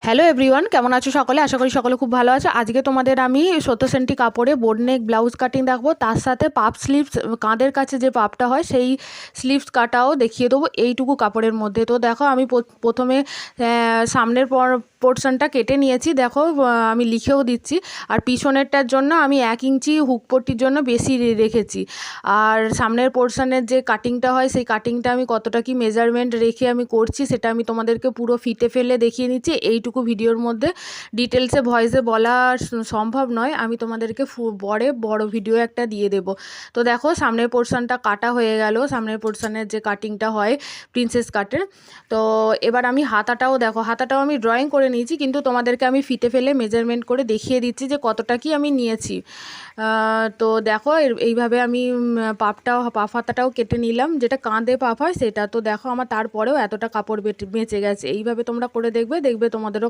Hello everyone, কেমন আছো সকলে? আশা করি সকলে খুব ভালো আছে। আজকে তোমাদের আমি 17 সেন্টি কাপড়ে বোট নেক ব্লাউজ কাটিং দেখাবো, তার সাথে পাপ স্লিভস, কাঁধের কাছে যে পাপটা হয় সেই স্লিভস কাটাও দেখিয়ে দেবো এইটুকু কাপড়ের মধ্যে। তো দেখো আমি প্রথমে সামনের পোর্শনটা কেটে নিয়েছি। দেখো আমি লিখেও দিচ্ছি। আর পিছনেরটার জন্য আমি 1 ইঞ্চি হুক পট্টির জন্য বেশি রেখেছি। আর সামনের পোর্শনের যে কাটিংটা হয় সেই কাটিংটা আমি কতটা কি মেজারমেন্ট রেখে আমি করছি সেটা আমি তোমাদেরকে পুরো ফিতে ফেলে দেখিয়ে নিচ্ছি। এইটুকু ভিডিওর মধ্যে ডিটেলসে ভয়েসে বলা সম্ভব নয়, আমি তোমাদেরকে বড় ভিডিও একটা দিয়ে দেব। তো দেখো সামনের পোর্শনটা কাটা হয়ে গেল, সামনের পোর্শনের যে কাটিংটা হয় প্রিন্সেস কাটের। তো এবার আমি হাতাটাও দেখো, হাতাটাও আমি ড্রয়িং করে নিয়েছি, কিন্তু তোমাদেরকে আমি ফিতে ফেলে মেজারমেন্ট করে দেখিয়ে দিচ্ছি যে কতটা কি আমি নিয়েছি। তো দেখো এইভাবে আমি পাপ হাতাটাও কেটে নিলাম, যেটা কাঁধে পাপ হয় সেটা। তো দেখো আমার তারপরেও এতটা কাপড় বেঁচে গেছে। এইভাবে তোমরা করে দেখবে, দেখবে তোমাদেরও